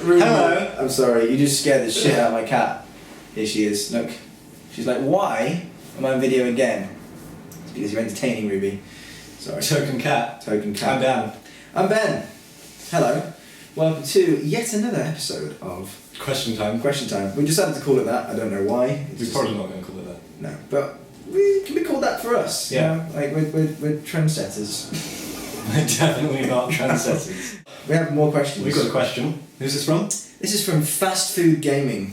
Ruby. Hello. I'm sorry, you just scared the shit out of my cat. Here she is, look. She's like, why am I on video again? It's because you're entertaining, Ruby. Sorry. Token cat. Token cat. I'm Dan. I'm Ben. Hello. Welcome to yet another episode of Question time. Question Time. We decided to call it that, I don't know why. We're probably not going to call it that. No, but we can be called that for us. Yeah. You know? Like, we're trendsetters. We're definitely not trendsetters. We have more questions. We've got a question. Who's this from? This is from Fast Food Gaming.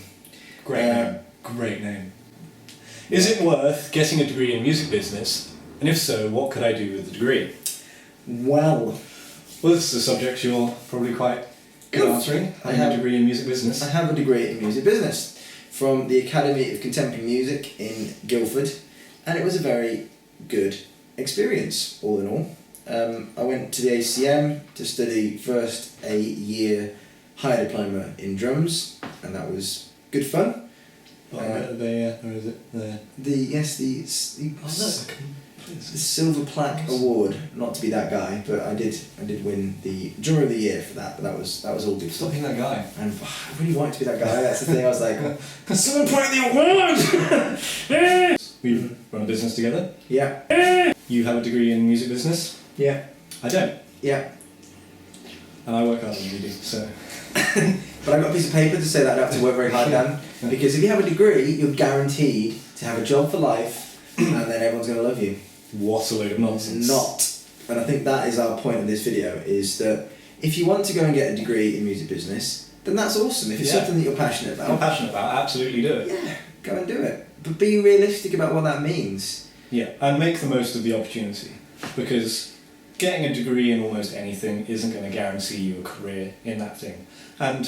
Great name. Great name. Is it worth getting a degree in music business? And if so, what could I do with the degree? Well, This is a subject you're probably quite good at answering. I have a degree in music business. I have a degree in music business from the Academy of Contemporary Music in Guildford, and it was a very good experience, all in all. I went to the ACM to study first a year higher diploma in drums, and that was good fun. Or is it the... The Silver Plaque Award. Not to be that guy, but I did win the drummer of the year for that. But that was all good. Stop being that guy. And I really wanted to be that guy. That's the thing. I was like, can someone point the award? We run a business together. Yeah. You have a degree in music business. Yeah. I don't. Yeah. And I work harder than you do, so... But I got a piece of paper to say that I don't have to work very hard, Dan. Because if you have a degree, you're guaranteed to have a job for life, and then everyone's going to love you. What a load of nonsense. Not. And I think that is our point of this video, is that if you want to go and get a degree in music business, then that's awesome. If it's something that you're passionate about. I'm passionate about, absolutely do it. Yeah, go and do it. But be realistic about what that means. Yeah, and make the most of the opportunity. Because getting a degree in almost anything isn't going to guarantee you a career in that thing. And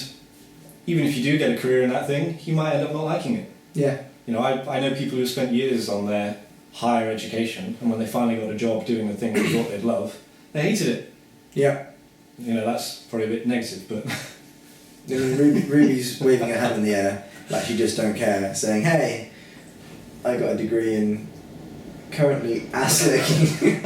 even if you do get a career in that thing, you might end up not liking it. Yeah. You know, I know people who spent years on their higher education, and when they finally got a job doing the thing they thought they'd love, they hated it. Yeah. You know, that's probably a bit negative, but... Ruby's waving her hand in the air like she just don't care, saying, hey, I got a degree in currently ass licking.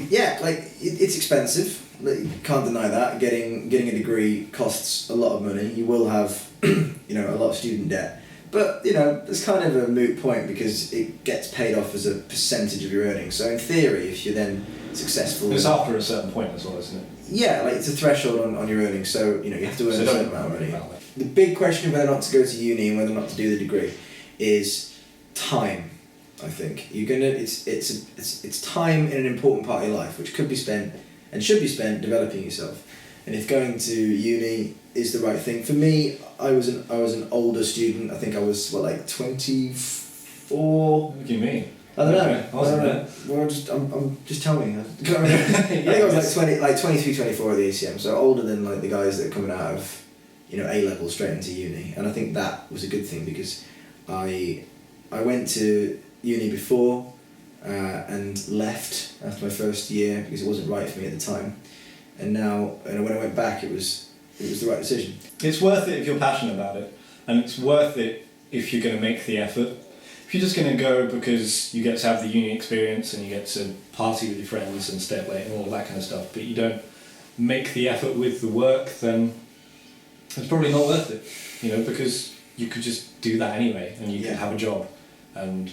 Yeah, like, it's expensive. Like, you can't deny that. Getting a degree costs a lot of money. You will have, a lot of student debt. But, it's kind of a moot point because it gets paid off as a percentage of your earnings. So in theory, if you're then successful... It's after a certain point as well, isn't it? Yeah, like it's a threshold on your earnings, so you have to earn a certain amount of money. About that. The big question of whether or not to go to uni and whether or not to do the degree is time. I think it's time in an important part of your life, which could be spent and should be spent developing yourself. And if going to uni is the right thing for me, I was an older student. I think I was 24. What do you mean? I don't know. I wasn't there. Well, I'm just telling you. I think I was 23, 24 at the ACM, so older than the guys that are coming out of A level straight into uni. And I think that was a good thing because I went to uni before and left after my first year because it wasn't right for me at the time. And now, when I went back, it was the right decision. It's worth it if you're passionate about it, and it's worth it if you're going to make the effort. If you're just going to go because you get to have the uni experience and you get to party with your friends and stay up late and all that kind of stuff, but you don't make the effort with the work, then it's probably not worth it. Because you could just do that anyway, and you could have a job and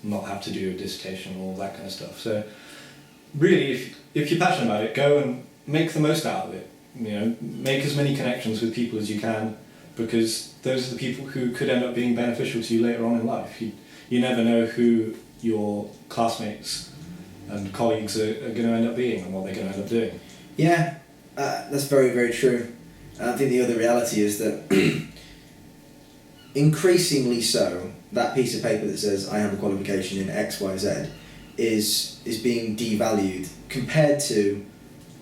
not have to do a dissertation and all that kind of stuff. So really, if you're passionate about it, go and make the most out of it. Make as many connections with people as you can, because those are the people who could end up being beneficial to you later on in life. You never know who your classmates and colleagues are going to end up being and what they're going to end up doing. Yeah, that's very, very true. I think the other reality is that increasingly so, that piece of paper that says I have a qualification in X, Y, Z is being devalued compared to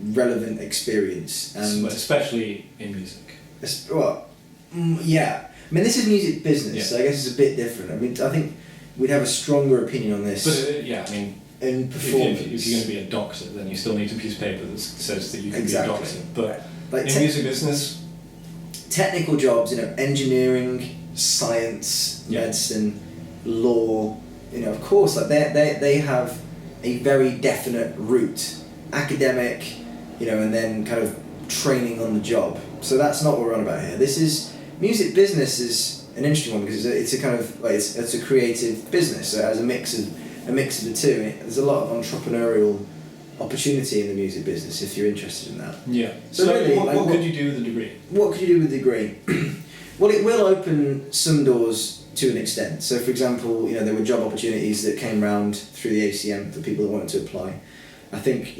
relevant experience, and especially in music. Yeah. I mean, this is music business, so I guess it's a bit different. I mean, I think we'd have a stronger opinion on this. But in performance. If you're going to be a doctor, then you still need a piece of paper that says that you can be a doctor. But in music business, technical jobs, engineering, science, medicine, law, of course, they have a very definite route, academic, and then kind of training on the job. So that's not what we're on about here. This is music business is an interesting one because it's a kind of like it's a creative business. So it has a mix of the two. There's a lot of entrepreneurial opportunity in the music business if you're interested in that. Yeah. So really, what could you do with a degree? What could you do with a degree? Well, it will open some doors to an extent. So, for example, there were job opportunities that came round through the ACM for people that wanted to apply. I think,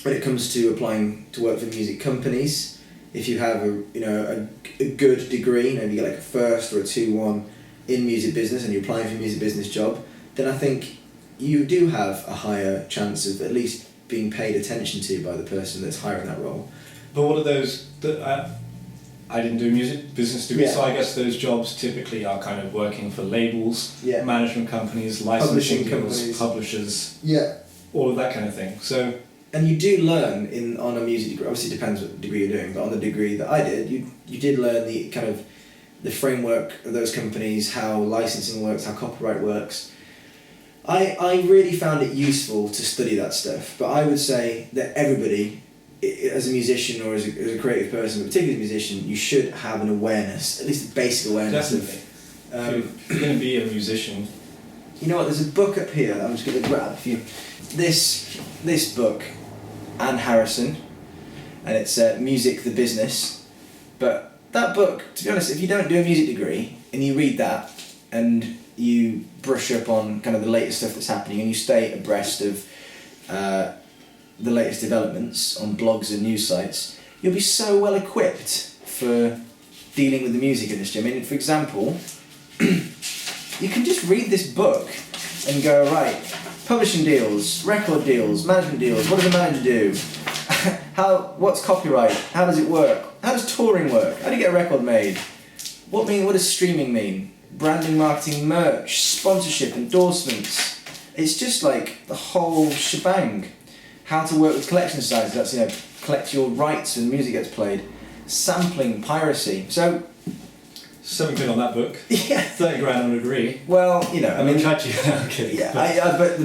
when it comes to applying to work for music companies, if you have a good degree, you get like a first or a 2-1 in music business and you're applying for a music business job, then I think you do have a higher chance of at least being paid attention to by the person that's hiring that role. But what are those? I didn't do a music business degree, so I guess those jobs typically are kind of working for labels, management companies, licensing companies, publishers, all of that kind of thing. So. And you do learn on a music degree. Obviously, it depends what degree you're doing, but on the degree that I did, you did learn the kind of the framework of those companies, how licensing works, how copyright works. I really found it useful to study that stuff, but I would say that everybody, as a musician or as a creative person, but particularly as a musician, you should have an awareness, at least a basic awareness. Definitely. If you're going to be a musician. You know what? There's a book up here that I'm just going to grab. This book, Anne Harrison, and it's Music the Business. But that book, to be honest, if you don't do a music degree and you read that and you brush up on kind of the latest stuff that's happening and you stay abreast of the latest developments on blogs and news sites, you'll be so well equipped for dealing with the music industry. I mean, for example, you can just read this book and go, right, publishing deals, record deals, management deals, what does a manager do? What's copyright? How does it work? How does touring work? How do you get a record made? What does streaming mean? Branding, marketing, merch, sponsorship, endorsements. It's just like the whole shebang. How to work with collection sizes, that's, collect your rights when music gets played. Sampling, piracy. So, £7 on that book. Yeah. 30 grand on a degree. Well, I mean, I'm kidding. Yeah, but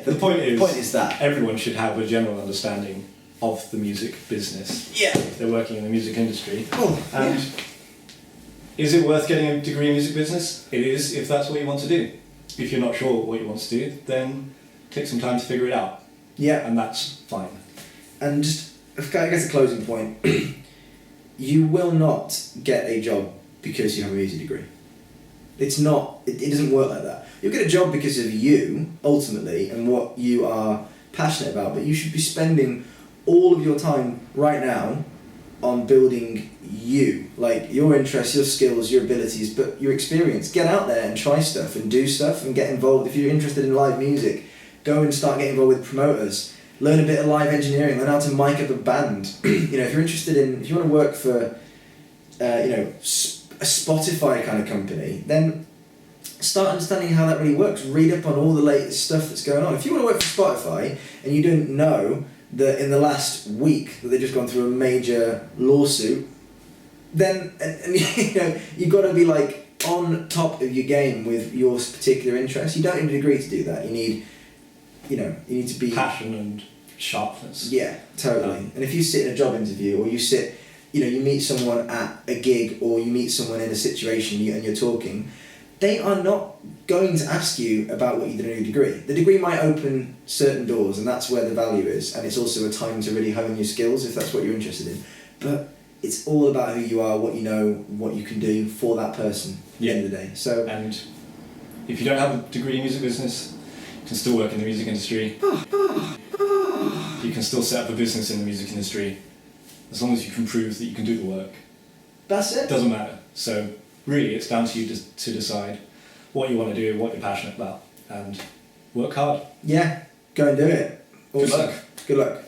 the point is that everyone should have a general understanding of the music business. Yeah. If they're working in the music industry. Oh, and is it worth getting a degree in music business? It is, if that's what you want to do. If you're not sure what you want to do, then take some time to figure it out. Yeah. And that's fine. And just, I guess a closing point, you will not get a job because you have a music degree. It doesn't work like that. You'll get a job because of you, ultimately, and what you are passionate about, but you should be spending all of your time right now on building you, like your interests, your skills, your abilities, but your experience. Get out there and try stuff and do stuff and get involved. If you're interested in live music, go and start getting involved with promoters. Learn a bit of live engineering, learn how to mic up a band. If you're interested if you want to work for, a Spotify kind of company, then start understanding how that really works. Read up on all the latest stuff that's going on. If you want to work for Spotify and you didn't know that in the last week that they've just gone through a major lawsuit, then you've got to be like on top of your game with your particular interests. You don't need a degree to do that. You need to be passion and sharpness. Yeah, totally. And if you sit in a job interview or you meet someone at a gig or you meet someone in a situation and you're talking, they are not going to ask you about what you did in your degree. The degree might open certain doors and that's where the value is, and it's also a time to really hone your skills if that's what you're interested in. But it's all about who you are, what you know, what you can do for that person at the end of the day. So, and if you don't have a degree in music business, you can still work in the music industry. You can still set up a business in the music industry. As long as you can prove that you can do the work. That's it. Doesn't matter. So really it's down to you to decide what you want to do, what you're passionate about, and work hard. Yeah, go and do it. Awesome. Good luck. Good luck.